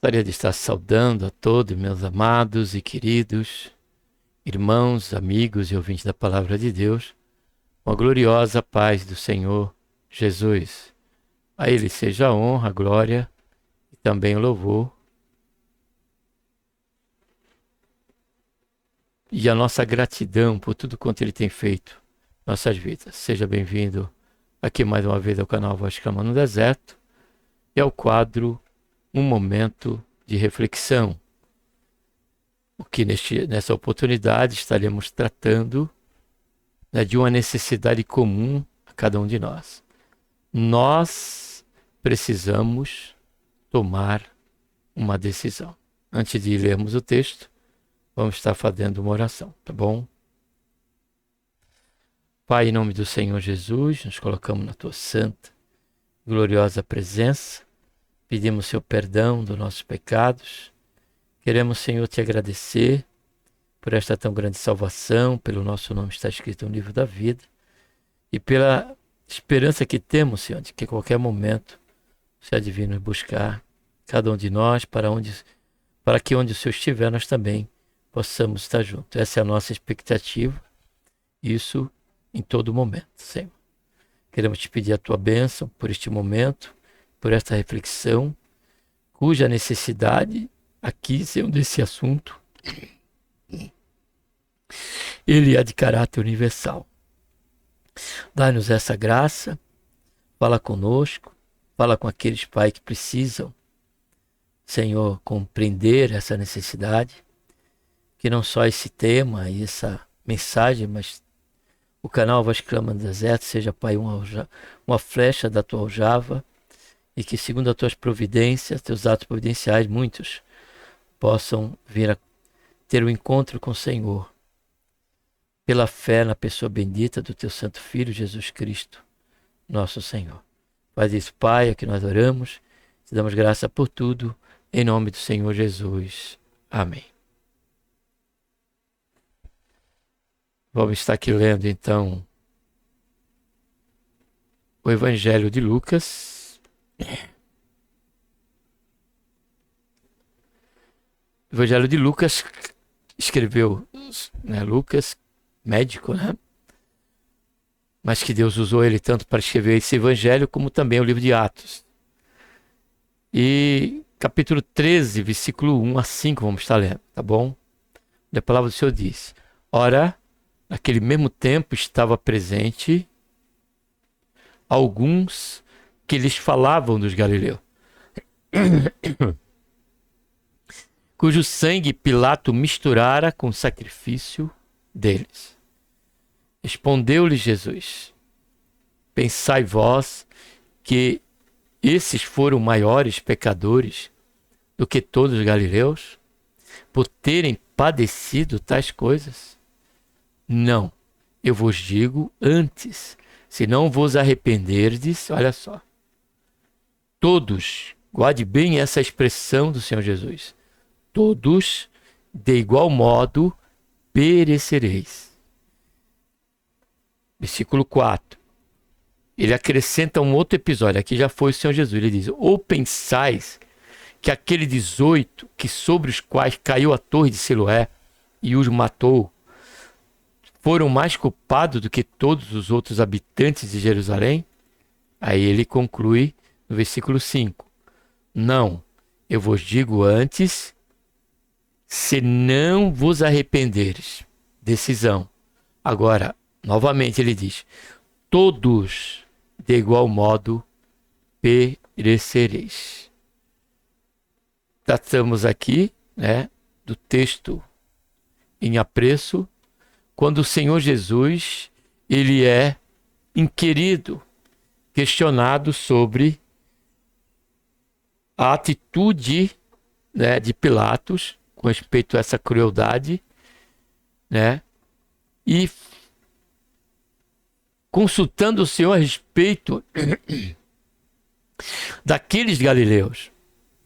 Gostaria de estar saudando a todos meus amados e queridos irmãos, amigos e ouvintes da Palavra de Deus, com a gloriosa paz do Senhor Jesus. A Ele seja a honra, a glória e também o louvor. E a nossa gratidão por tudo quanto Ele tem feito em nossas vidas. Seja bem-vindo aqui mais uma vez ao canal Voz Clama no Deserto e ao quadro Um Momento de Reflexão. O que nessa oportunidade estaremos tratando de uma necessidade comum a cada um de nós. Nós precisamos tomar uma decisão. Antes de lermos o texto, vamos estar fazendo uma oração, tá bom? Pai, em nome do Senhor Jesus, nos colocamos na tua santa, gloriosa presença. Pedimos seu perdão dos nossos pecados. Queremos, Senhor, te agradecer por esta tão grande salvação, pelo nosso nome estar escrito no livro da vida e pela esperança que temos, Senhor, de que a qualquer momento você há de vir nos buscar, cada um de nós, para que onde o Senhor estiver, nós também possamos estar juntos. Essa é a nossa expectativa, isso em todo momento, Senhor. Queremos te pedir a tua bênção por este momento, por esta reflexão, cuja necessidade aqui, Senhor, desse assunto, ele é de caráter universal. Dá-nos essa graça, fala conosco, fala com aqueles, Pai, que precisam, Senhor, compreender essa necessidade, que não só esse tema e essa mensagem, mas o canal Voz Clama no Deserto seja, Pai, uma flecha da tua aljava, e que, segundo as tuas providências, teus atos providenciais, muitos possam vir a ter um encontro com o Senhor, pela fé na pessoa bendita do teu santo Filho, Jesus Cristo, nosso Senhor. Faz isso, Pai, é que nós oramos, te damos graça por tudo, em nome do Senhor Jesus. Amém. Vamos estar aqui lendo, então, o Evangelho de Lucas. O Evangelho de Lucas escreveu, Lucas, médico, mas que Deus usou ele tanto para escrever esse Evangelho, como também o livro de Atos. E capítulo 13, versículo 1 a 5, vamos estar lendo, tá bom? A palavra do Senhor diz: Ora, naquele mesmo tempo estava presente alguns que lhes falavam dos galileus, cujo sangue Pilato misturara com o sacrifício deles. Respondeu-lhe Jesus: Pensai vós que esses foram maiores pecadores do que todos os galileus, por terem padecido tais coisas? Não, eu vos digo antes, se não vos arrependerdes, olha só, todos, guarde bem essa expressão do Senhor Jesus, todos, de igual modo, perecereis. Versículo 4. Ele acrescenta um outro episódio. Aqui já foi o Senhor Jesus. Ele diz: Ou pensais que aquele 18, que sobre os quais caiu a torre de Siloé e os matou, foram mais culpados do que todos os outros habitantes de Jerusalém? Aí ele conclui no versículo 5. Não, eu vos digo antes, se não vos arrependeres. Decisão. Agora, novamente ele diz: todos de igual modo perecereis. Tratamos aqui, do texto em apreço, quando o Senhor Jesus, ele é inquirido, questionado sobre a atitude, de Pilatos com respeito a essa crueldade, e consultando o Senhor a respeito daqueles galileus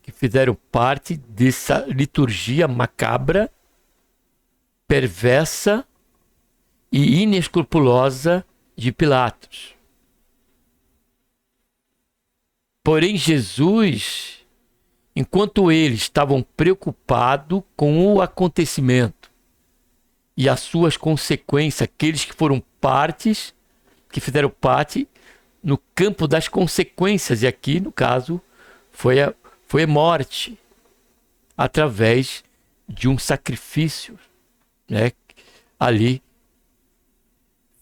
que fizeram parte dessa liturgia macabra, perversa e inescrupulosa de Pilatos. Porém, Jesus, enquanto eles estavam preocupados com o acontecimento e as suas consequências, aqueles que foram partes, que fizeram parte no campo das consequências, e aqui, no caso, foi a morte, através de um sacrifício, né? Ali,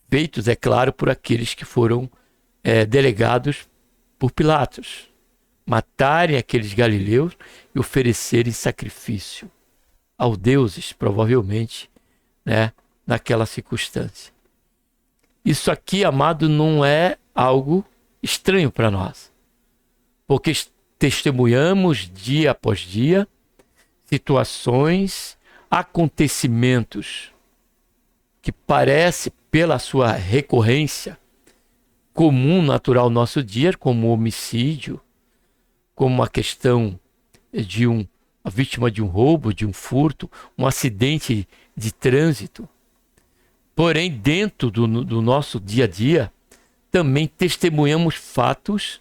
feitos, é claro, por aqueles que foram delegados por Pilatos, matarem aqueles galileus e oferecerem sacrifício aos deuses, provavelmente, né, naquela circunstância. Isso aqui, amado, não é algo estranho para nós, porque testemunhamos dia após dia situações, acontecimentos que parece, pela sua recorrência, comum, natural no nosso dia, como homicídio, como a questão de a vítima de um roubo, de um furto, um acidente de trânsito. Porém, dentro do nosso dia a dia, também testemunhamos fatos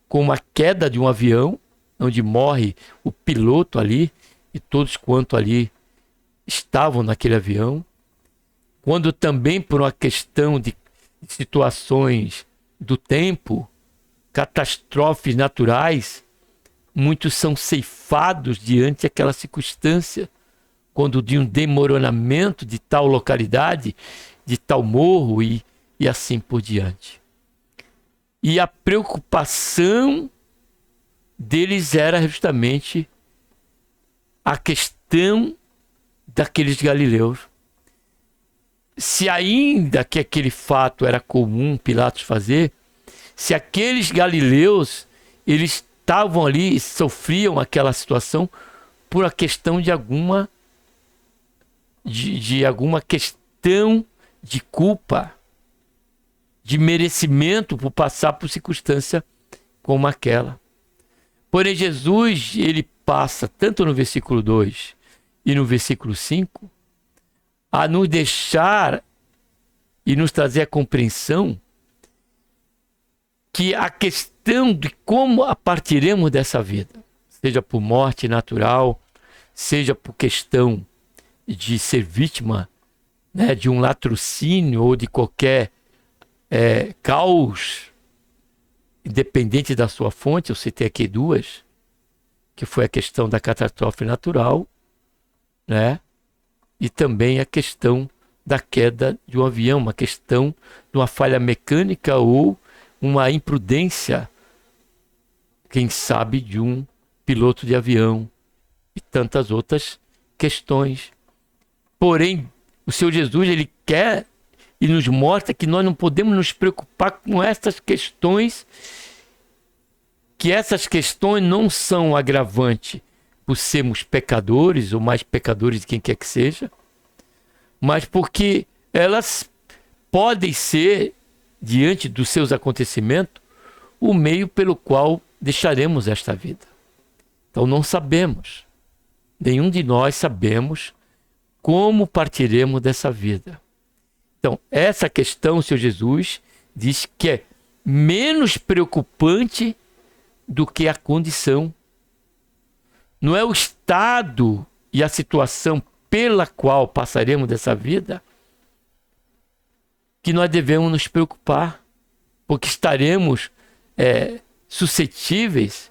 como a queda de um avião, onde morre o piloto ali e todos quanto ali estavam naquele avião. Quando também, por uma questão de situações do tempo, catástrofes naturais, muitos são ceifados diante daquela circunstância, quando de um desmoronamento de tal localidade, de tal morro e assim por diante. E a preocupação deles era justamente a questão daqueles galileus. Se ainda que aquele fato era comum Pilatos fazer, se aqueles galileus, eles estavam ali e sofriam aquela situação por a questão de alguma questão de culpa, de merecimento por passar por circunstância como aquela. Porém, Jesus, ele passa, tanto no versículo 2 e no versículo 5, a nos deixar e nos trazer a compreensão que a questão de como partiremos dessa vida, seja por morte natural, seja por questão de ser vítima, né, de um latrocínio ou de qualquer caos, independente da sua fonte, eu citei aqui duas, que foi a questão da catástrofe natural, né, e também a questão da queda de um avião, uma questão de uma falha mecânica ou uma imprudência, quem sabe, de um piloto de avião e tantas outras questões. Porém, o Senhor Jesus, ele quer e nos mostra que nós não podemos nos preocupar com essas questões, que essas questões não são agravante por sermos pecadores ou mais pecadores de quem quer que seja, mas porque elas podem ser, diante dos seus acontecimentos, o meio pelo qual deixaremos esta vida. Então não sabemos, nenhum de nós sabemos como partiremos dessa vida. Então, essa questão, o Senhor Jesus diz que é menos preocupante do que a condição. Não é o estado e a situação pela qual passaremos dessa vida que nós devemos nos preocupar, porque estaremos suscetíveis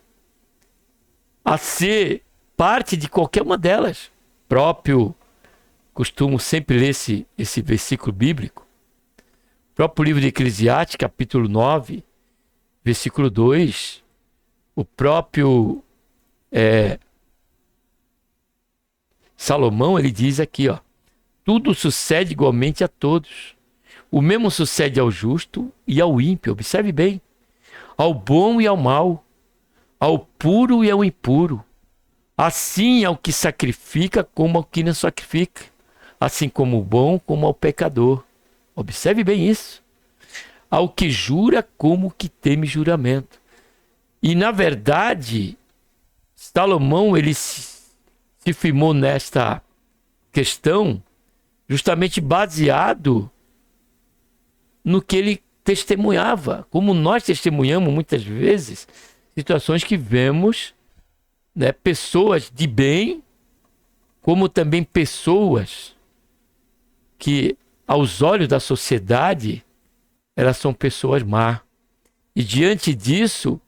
a ser parte de qualquer uma delas. Próprio costumo sempre ler esse versículo bíblico. O próprio livro de Eclesiastes, capítulo 9, versículo 2, o próprio Salomão, ele diz aqui, ó, tudo sucede igualmente a todos. O mesmo sucede ao justo e ao ímpio, observe bem, ao bom e ao mau, ao puro e ao impuro, assim ao que sacrifica como ao que não sacrifica, assim como o bom como ao pecador. Observe bem isso. Ao que jura como que teme juramento. E na verdade, Salomão, ele se firmou nesta questão justamente baseado no que ele testemunhava, como nós testemunhamos muitas vezes situações que vemos né, pessoas de bem, como também pessoas que, aos olhos da sociedade, elas são pessoas más. E diante disso,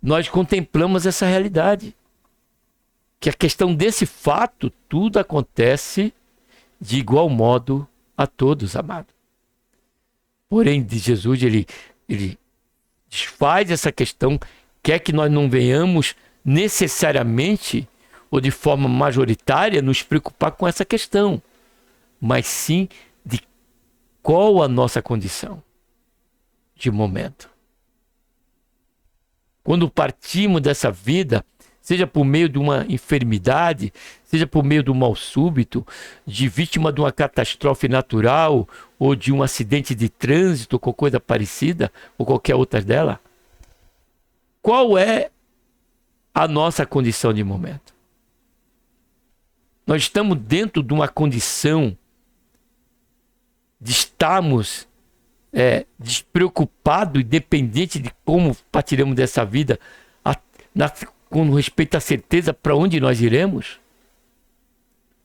nós contemplamos essa realidade. Que a questão desse fato, tudo acontece de igual modo a todos, amado. Porém, de Jesus, ele desfaz essa questão, quer que nós não venhamos necessariamente ou de forma majoritária nos preocupar com essa questão, mas sim de qual a nossa condição de momento. Quando partimos dessa vida, seja por meio de uma enfermidade, seja por meio do mal súbito, de vítima de uma catástrofe natural, ou de um acidente de trânsito, ou coisa parecida, ou qualquer outra dela, qual é a nossa condição de momento? Nós estamos dentro de uma condição de estarmos despreocupados e dependente de como partiremos dessa vida, com respeito à certeza para onde nós iremos?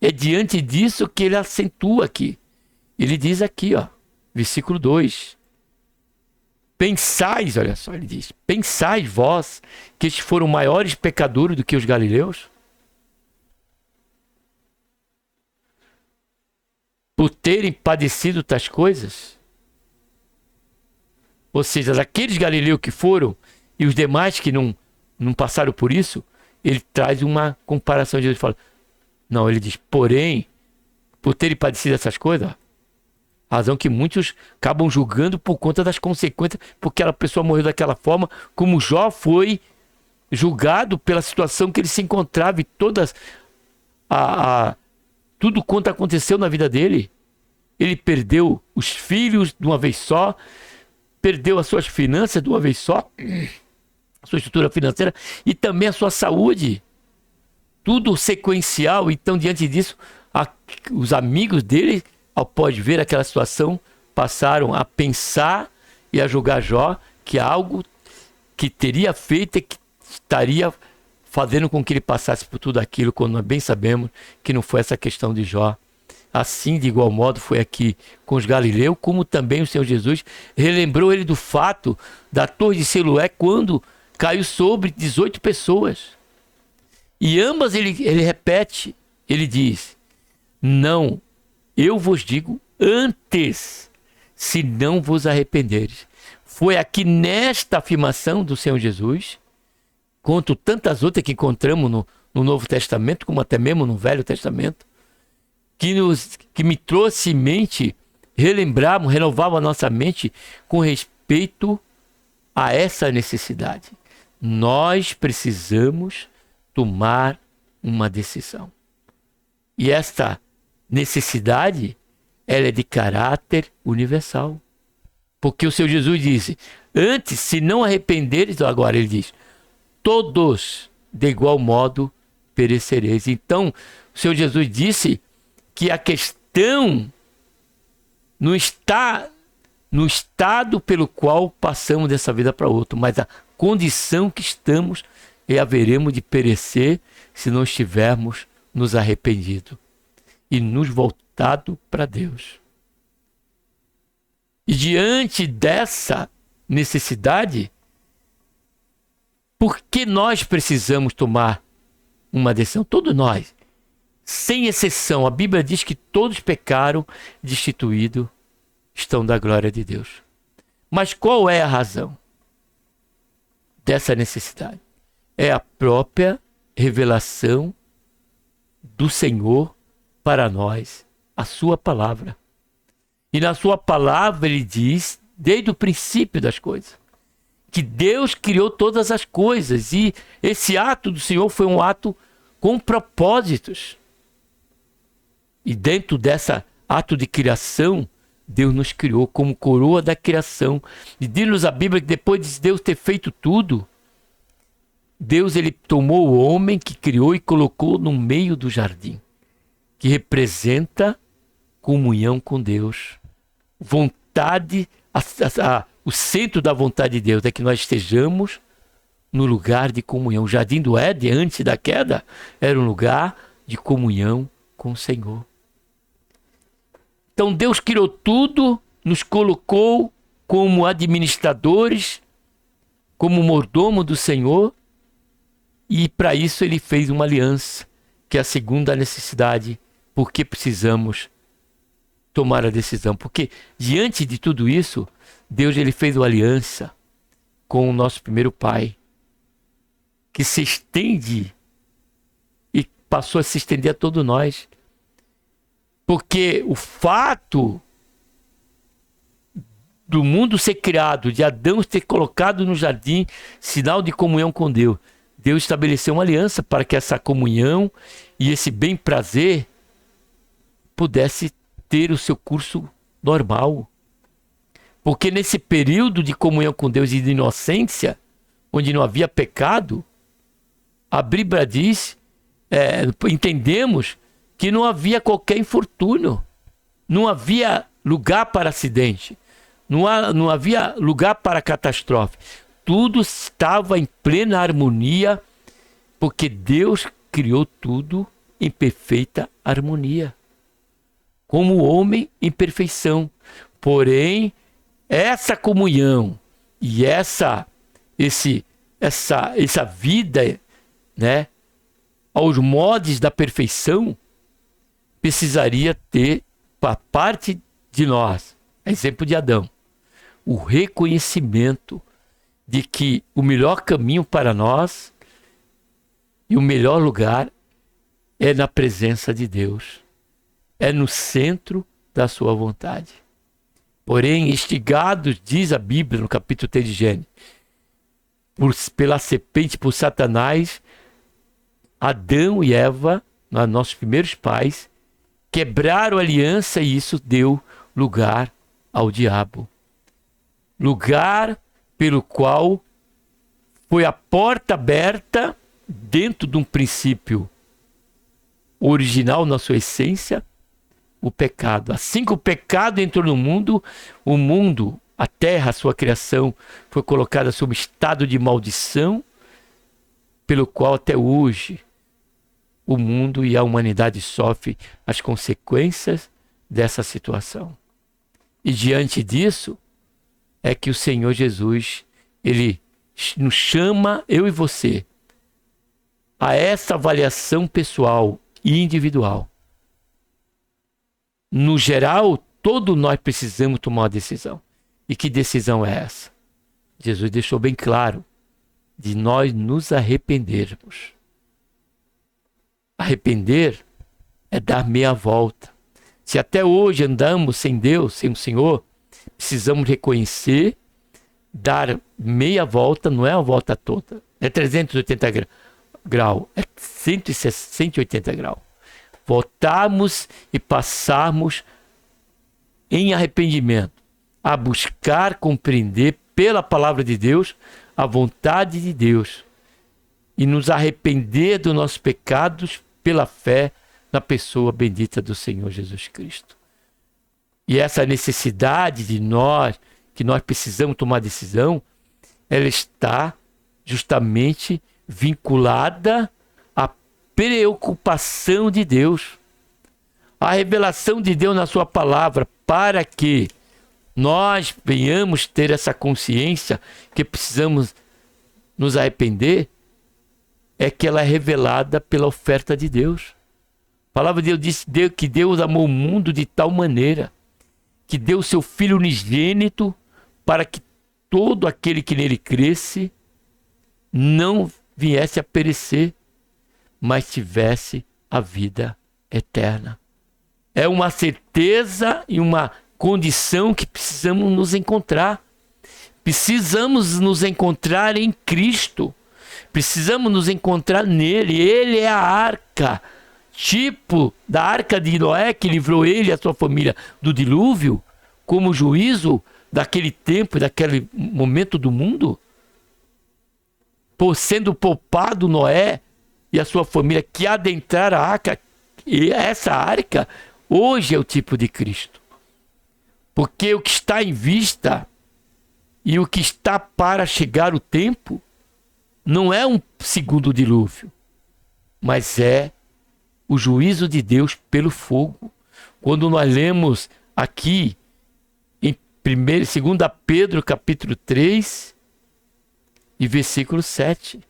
É diante disso que ele acentua aqui. Ele diz aqui, versículo 2. Pensais, olha só, ele diz, pensais vós que estes foram maiores pecadores do que os galileus? Por terem padecido tais coisas? Ou seja, daqueles galileus que foram e os demais que não passaram por isso, ele traz uma comparação de Jesus. Fala, não, ele diz, porém, por terem padecido essas coisas, razão que muitos acabam julgando por conta das consequências, porque aquela pessoa morreu daquela forma, como Jó foi julgado pela situação que ele se encontrava e tudo quanto aconteceu na vida dele. Ele perdeu os filhos de uma vez só, perdeu as suas finanças de uma vez só, a sua estrutura financeira e também a sua saúde. Tudo sequencial. Então, diante disso, os amigos dele, após ver aquela situação, passaram a pensar e a julgar Jó, que algo que teria feito e que estaria fazendo com que ele passasse por tudo aquilo, quando nós bem sabemos que não foi essa questão de Jó. Assim, de igual modo, foi aqui com os galileus, como também o Senhor Jesus relembrou ele do fato da torre de Siloé, quando caiu sobre 18 pessoas. E ambas ele repete, ele diz, não, eu vos digo antes, se não vos arrependeres. Foi aqui nesta afirmação do Senhor Jesus, quanto tantas outras que encontramos no Novo Testamento, como até mesmo no Velho Testamento, que me trouxe em mente, renovavam a nossa mente com respeito a essa necessidade. Nós precisamos tomar uma decisão. E esta necessidade, ela é de caráter universal. Porque o Senhor Jesus disse, antes, se não arrependeres, agora ele diz, todos de igual modo perecereis. Então, o Senhor Jesus disse que a questão não está no estado pelo qual passamos dessa vida para outra, mas a condição que estamos e haveremos de perecer se não estivermos nos arrependido e nos voltado para Deus. E diante dessa necessidade, por que nós precisamos tomar uma decisão? Todos nós, sem exceção. A Bíblia diz que todos pecaram, destituídos estão da glória de Deus. Mas qual é a razão dessa necessidade? É a própria revelação do Senhor para nós, a sua palavra. E na sua palavra ele diz, desde o princípio das coisas, que Deus criou todas as coisas. E esse ato do Senhor foi um ato com propósitos. E dentro desse ato de criação, Deus nos criou como coroa da criação. E diz-nos a Bíblia que depois de Deus ter feito tudo, Deus ele tomou o homem que criou e colocou no meio do jardim, que representa comunhão com Deus. Vontade, o centro da vontade de Deus é que nós estejamos no lugar de comunhão. O jardim do Éden, antes da queda, era um lugar de comunhão com o Senhor. Então Deus criou tudo, nos colocou como administradores, como mordomo do Senhor, e para isso ele fez uma aliança, que é a segunda necessidade, porque precisamos tomar a decisão. Porque diante de tudo isso, Deus ele fez uma aliança com o nosso primeiro pai, que se estende e passou a se estender a todos nós. Porque o fato do mundo ser criado, de Adão ser colocado no jardim, sinal de comunhão com Deus. Deus estabeleceu uma aliança para que essa comunhão e esse bem-prazer pudesse ter o seu curso normal. Porque nesse período de comunhão com Deus e de inocência, onde não havia pecado, a Bíblia diz, entendemos que não havia qualquer infortúnio, não havia lugar para acidente, não havia lugar para catástrofe. Tudo estava em plena harmonia, porque Deus criou tudo em perfeita harmonia, como o homem em perfeição. Porém, essa comunhão e essa vida, né, aos modos da perfeição, precisaria ter, para parte de nós, exemplo de Adão, o reconhecimento de que o melhor caminho para nós e o melhor lugar é na presença de Deus, é no centro da sua vontade. Porém, instigados, diz a Bíblia no capítulo 3 de Gênesis, pela serpente, por Satanás, Adão e Eva, nossos primeiros pais, quebraram a aliança e isso deu lugar ao diabo. Lugar pelo qual foi a porta aberta dentro de um princípio original na sua essência, o pecado. Assim que o pecado entrou no mundo, o mundo, a terra, a sua criação, foi colocada sob estado de maldição, pelo qual até hoje o mundo e a humanidade sofrem as consequências dessa situação. E diante disso, é que o Senhor Jesus, ele nos chama, eu e você, a essa avaliação pessoal e individual. No geral, todos nós precisamos tomar uma decisão. E que decisão é essa? Jesus deixou bem claro, de nós nos arrependermos. Arrepender é dar meia volta. Se até hoje andamos sem Deus, sem o Senhor, precisamos reconhecer, dar meia volta, não é a volta toda, é 380 graus, é 180 graus. Voltarmos e passarmos em arrependimento, a buscar compreender pela palavra de Deus a vontade de Deus e nos arrepender dos nossos pecados pela fé na pessoa bendita do Senhor Jesus Cristo. E essa necessidade de nós, que nós precisamos tomar decisão, ela está justamente vinculada à preocupação de Deus, à revelação de Deus na sua palavra, para que nós venhamos ter essa consciência que precisamos nos arrepender, é que ela é revelada pela oferta de Deus. A palavra de Deus diz que Deus amou o mundo de tal maneira que deu o seu Filho unigênito para que todo aquele que nele cresce não viesse a perecer, mas tivesse a vida eterna. É uma certeza e uma condição que precisamos nos encontrar. Precisamos nos encontrar em Cristo. Precisamos nos encontrar nele. Ele é a arca, tipo da arca de Noé, que livrou ele e a sua família do dilúvio, como juízo daquele tempo, daquele momento do mundo. Por sendo poupado Noé e a sua família que adentraram a arca, e essa arca hoje é o tipo de Cristo. Porque o que está em vista e o que está para chegar o tempo não é um segundo dilúvio, mas é o juízo de Deus pelo fogo. Quando nós lemos aqui em 2 Pedro capítulo 3 e versículo 7,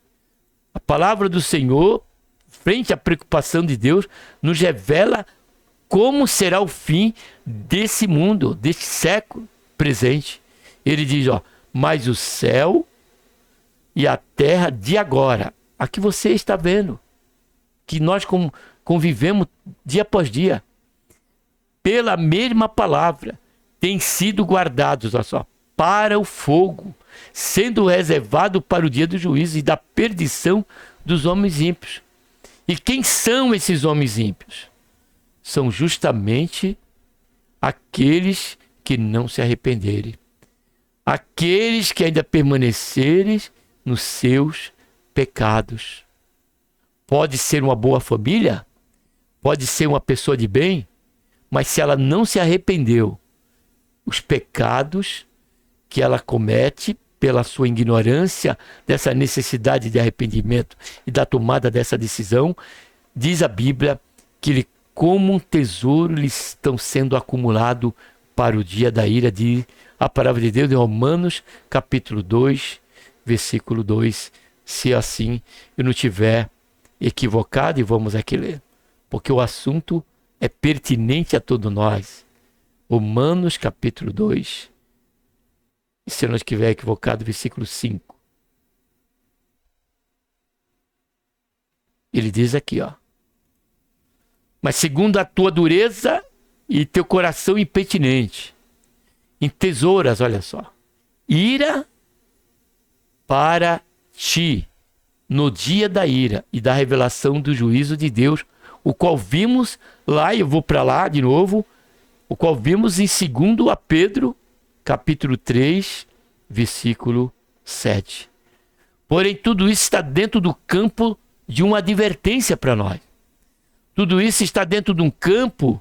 a palavra do Senhor, frente à preocupação de Deus, nos revela como será o fim desse mundo, desse século presente. Ele diz, mas o céu e a terra de agora, a que você está vendo, que nós convivemos dia após dia, pela mesma palavra, têm sido guardados, para o fogo, sendo reservado para o dia do juízo e da perdição dos homens ímpios. E quem são esses homens ímpios? São justamente aqueles que não se arrependerem, aqueles que ainda permanecerem nos seus pecados. Pode ser uma boa família, pode ser uma pessoa de bem, mas se ela não se arrependeu, os pecados que ela comete pela sua ignorância dessa necessidade de arrependimento e da tomada dessa decisão, diz a Bíblia que ele, como um tesouro, eles estão sendo acumulados para o dia da ira, diz a palavra de Deus em Romanos capítulo 2, versículo 2, se assim eu não tiver equivocado, e vamos aqui ler, porque o assunto é pertinente a todos nós. Romanos capítulo 2, e se eu não estiver equivocado, versículo 5. Ele diz aqui, mas segundo a tua dureza e teu coração impertinente, em tesouras, olha só, ira para ti no dia da ira e da revelação do juízo de Deus, o qual vimos lá, e eu vou para lá de novo, o qual vimos em 2 a Pedro, capítulo 3, versículo 7. Porém, tudo isso está dentro do campo de uma advertência para nós. Tudo isso está dentro de um campo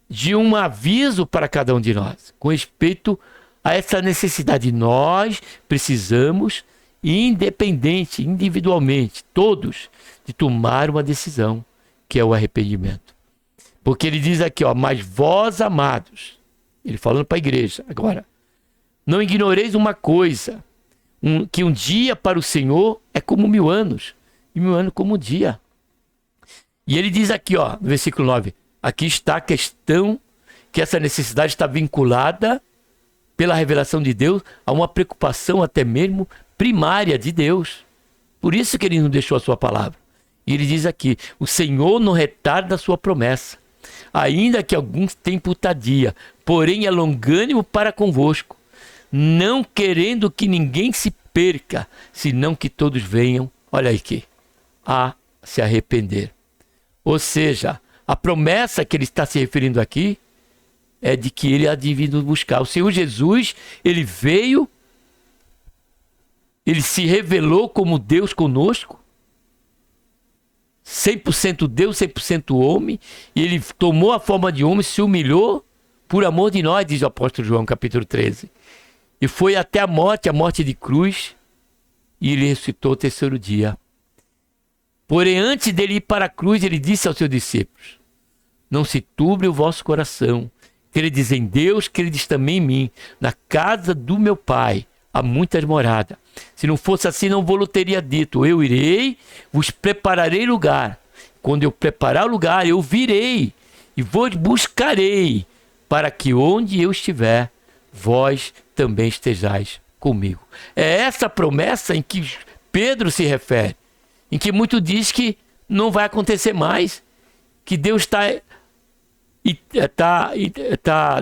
de um aviso para cada um de nós, com respeito a essa necessidade. Nós precisamos, independente, individualmente, todos, de tomar uma decisão, que é o arrependimento. Porque ele diz aqui, mas vós, amados, ele falando para a igreja agora, não ignoreis uma coisa, que um dia para o Senhor é como 1000 anos, e 1000 anos como um dia. E ele diz aqui, no versículo 9, aqui está a questão que essa necessidade está vinculada pela revelação de Deus a uma preocupação até mesmo primária de Deus. Por isso que ele não deixou a sua palavra. E ele diz aqui, o Senhor não retarda a sua promessa, ainda que alguns tempo tardia, porém é longânimo para convosco, não querendo que ninguém se perca, senão que todos venham, olha aqui, a se arrepender. Ou seja, a promessa que ele está se referindo aqui é de que ele há de vir nos buscar. O Senhor Jesus, ele veio, ele se revelou como Deus conosco, 100% Deus, 100% homem, e ele tomou a forma de homem, se humilhou por amor de nós, diz o apóstolo João, capítulo 13. E foi até a morte de cruz, e ele ressuscitou o terceiro dia. Porém, antes dele ir para a cruz, ele disse aos seus discípulos, não se turbe o vosso coração, credes em Deus, credes também em mim. Na casa do meu Pai há muitas moradas. Se não fosse assim, não vos teria dito, eu irei, vos prepararei lugar. Quando eu preparar o lugar, eu virei e vos buscarei, para que onde eu estiver, vós também estejais comigo. É essa promessa em que Pedro se refere, em que muito diz que não vai acontecer mais, que Deus está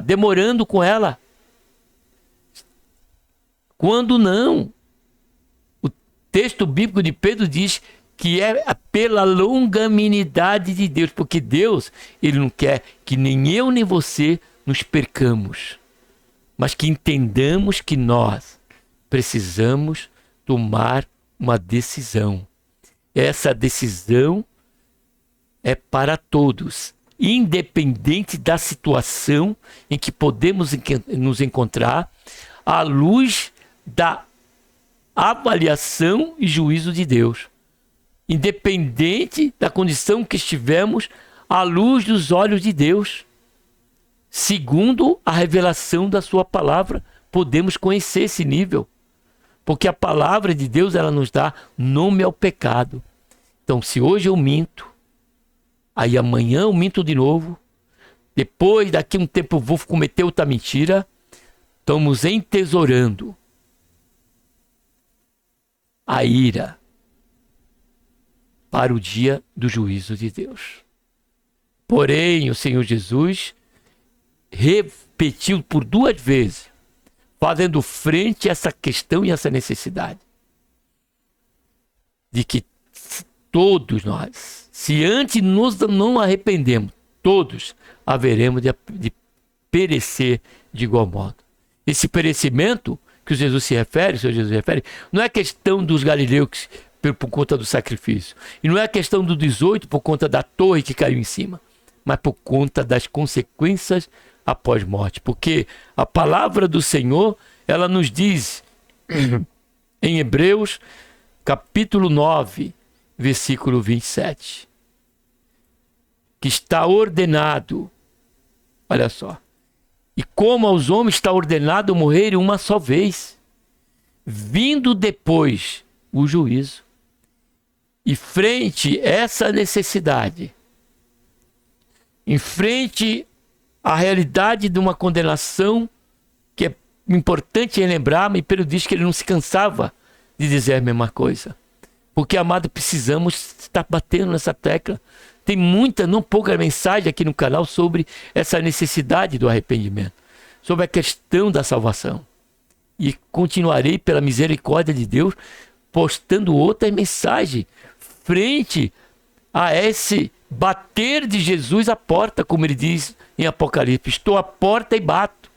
demorando com ela. Quando não, o texto bíblico de Pedro diz que é pela longanimidade de Deus, porque Deus, ele não quer que nem eu nem você nos percamos, mas que entendamos que nós precisamos tomar uma decisão. Essa decisão é para todos, independente da situação em que podemos nos encontrar, à luz da avaliação e juízo de Deus, independente da condição que estivemos, à luz dos olhos de Deus. Segundo a revelação da sua palavra, podemos conhecer esse nível. Porque a palavra de Deus, ela nos dá nome ao pecado. Então, se hoje eu minto, aí amanhã eu minto de novo, depois, daqui a um tempo eu vou cometer outra mentira, estamos entesourando a ira para o dia do juízo de Deus. Porém, o Senhor Jesus repetiu por 2 vezes, fazendo frente a essa questão e essa necessidade de que todos nós, se antes nos não arrependemos, todos haveremos de perecer de igual modo. Esse perecimento que o Senhor Jesus se refere, não é questão dos galileus por conta do sacrifício, e não é questão do 18 por conta da torre que caiu em cima, mas por conta das consequências após morte. Porque a palavra do Senhor, ela nos diz em Hebreus, capítulo 9, versículo 27, que está ordenado, olha só, e como aos homens está ordenado morrerem uma só vez, vindo depois o juízo. E frente a essa necessidade, em frente à realidade de uma condenação, que é importante relembrar, mas Pedro diz que ele não se cansava de dizer a mesma coisa. Porque, amado, precisamos estar batendo nessa tecla. Tem muita, não pouca mensagem aqui no canal sobre essa necessidade do arrependimento, sobre a questão da salvação. E continuarei, pela misericórdia de Deus, postando outra mensagem frente a esse bater de Jesus à porta, como ele diz em Apocalipse: estou à porta e bato.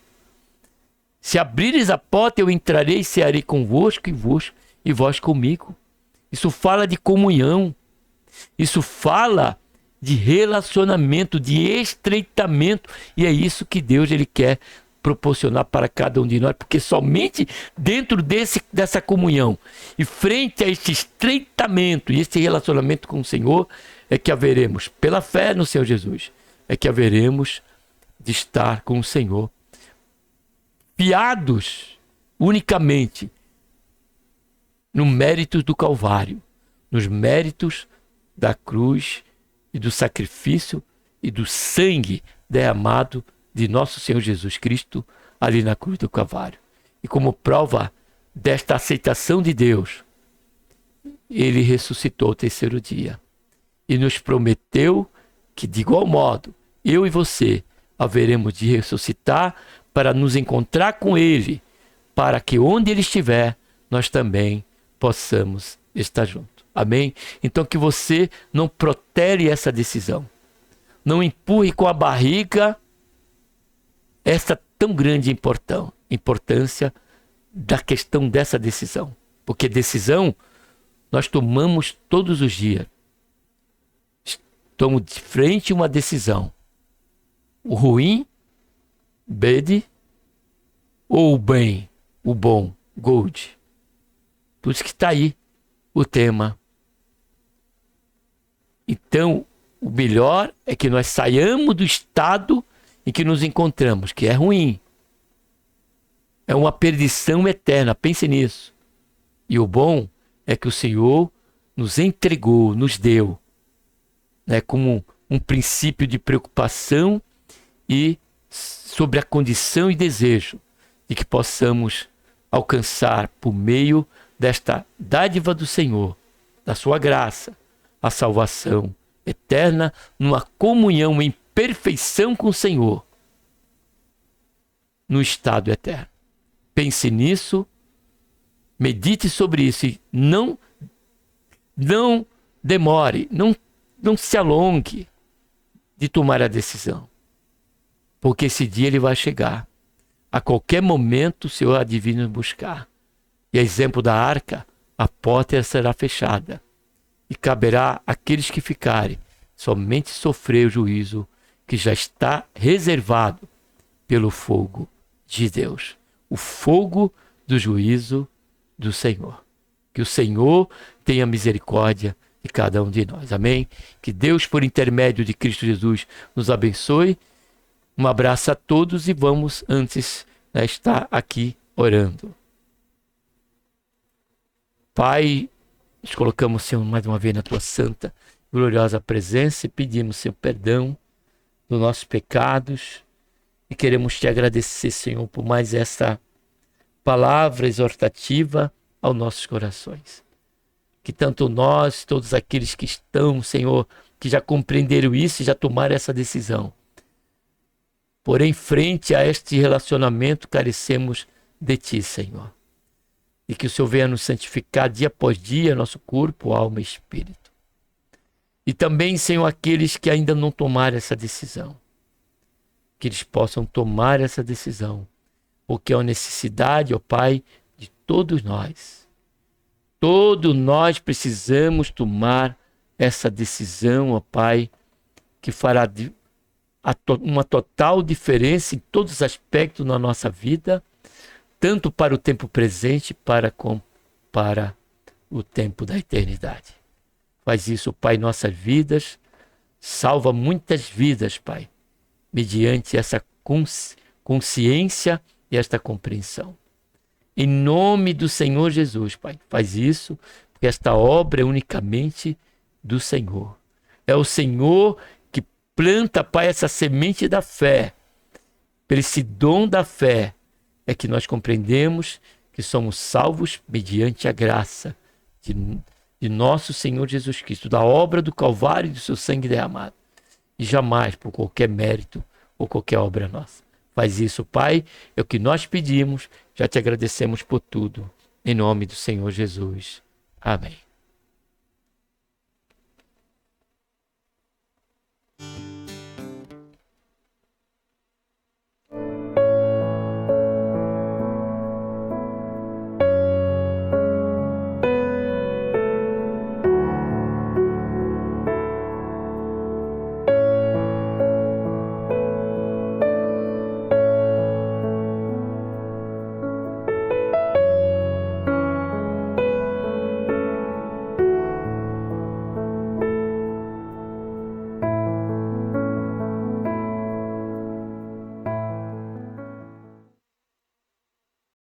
Se abrires a porta, eu entrarei e cearei convosco e vós comigo. Isso fala de comunhão. Isso fala de relacionamento, de estreitamento. E é isso que Deus ele quer proporcionar para cada um de nós. Porque somente dentro dessa comunhão e frente a este estreitamento e esse relacionamento com o Senhor é que haveremos, pela fé no Senhor Jesus, é que haveremos de estar com o Senhor, fiados unicamente no mérito do Calvário, nos méritos da cruz e do sacrifício e do sangue derramado de nosso Senhor Jesus Cristo ali na cruz do Calvário. E como prova desta aceitação de Deus, ele ressuscitou ao 3º dia e nos prometeu que, de igual modo, eu e você haveremos de ressuscitar para nos encontrar com ele, para que onde ele estiver, nós também possamos estar juntos. Amém? Então que você não protere essa decisão. Não empurre com a barriga essa tão grande importância da questão dessa decisão. Porque decisão nós tomamos todos os dias. Estamos de frente a uma decisão. O ruim, bad, ou o bem, o bom, good. Por isso que está aí o tema. Então, o melhor é que nós saiamos do estado em que nos encontramos, que é ruim. É uma perdição eterna, pense nisso. E o bom é que o Senhor nos entregou, nos deu, né, como um princípio de preocupação e sobre a condição e desejo de que possamos alcançar por meio desta dádiva do Senhor, da sua graça, a salvação eterna, numa comunhão em perfeição com o Senhor, no estado eterno. Pense nisso, medite sobre isso e não demore, não se alongue de tomar a decisão, porque esse dia ele vai chegar. A qualquer momento o Senhor há de vir nos buscar. E a exemplo da arca, a porta será fechada. E caberá àqueles que ficarem somente sofrer o juízo que já está reservado pelo fogo de Deus. O fogo do juízo do Senhor. Que o Senhor tenha misericórdia de cada um de nós. Amém? Que Deus, por intermédio de Cristo Jesus, nos abençoe. Um abraço a todos e vamos antes estar aqui orando. Pai, nos colocamos, Senhor, mais uma vez na tua santa, gloriosa presença e pedimos, Senhor, perdão dos nossos pecados e queremos te agradecer, Senhor, por mais essa palavra exortativa aos nossos corações. Que tanto nós, todos aqueles que estão, Senhor, que já compreenderam isso e já tomaram essa decisão. Porém, frente a este relacionamento, carecemos de ti, Senhor. E que o Senhor venha nos santificar dia após dia, nosso corpo, alma e espírito. E também, Senhor, aqueles que ainda não tomaram essa decisão. Que eles possam tomar essa decisão. Porque é uma necessidade, ó Pai, de todos nós. Todos nós precisamos tomar essa decisão, ó Pai, que fará uma total diferença em todos os aspectos na nossa vida, tanto para o tempo presente como para o tempo da eternidade. Faz isso, Pai, em nossas vidas, salva muitas vidas, Pai, mediante essa consciência e esta compreensão. Em nome do Senhor Jesus, Pai, faz isso, porque esta obra é unicamente do Senhor. É o Senhor que planta, Pai, essa semente da fé. Por esse dom da fé é que nós compreendemos que somos salvos mediante a graça de nosso Senhor Jesus Cristo, da obra do Calvário e do seu sangue derramado. E jamais por qualquer mérito ou qualquer obra nossa. Faz isso, Pai, é o que nós pedimos, já te agradecemos por tudo. Em nome do Senhor Jesus. Amém.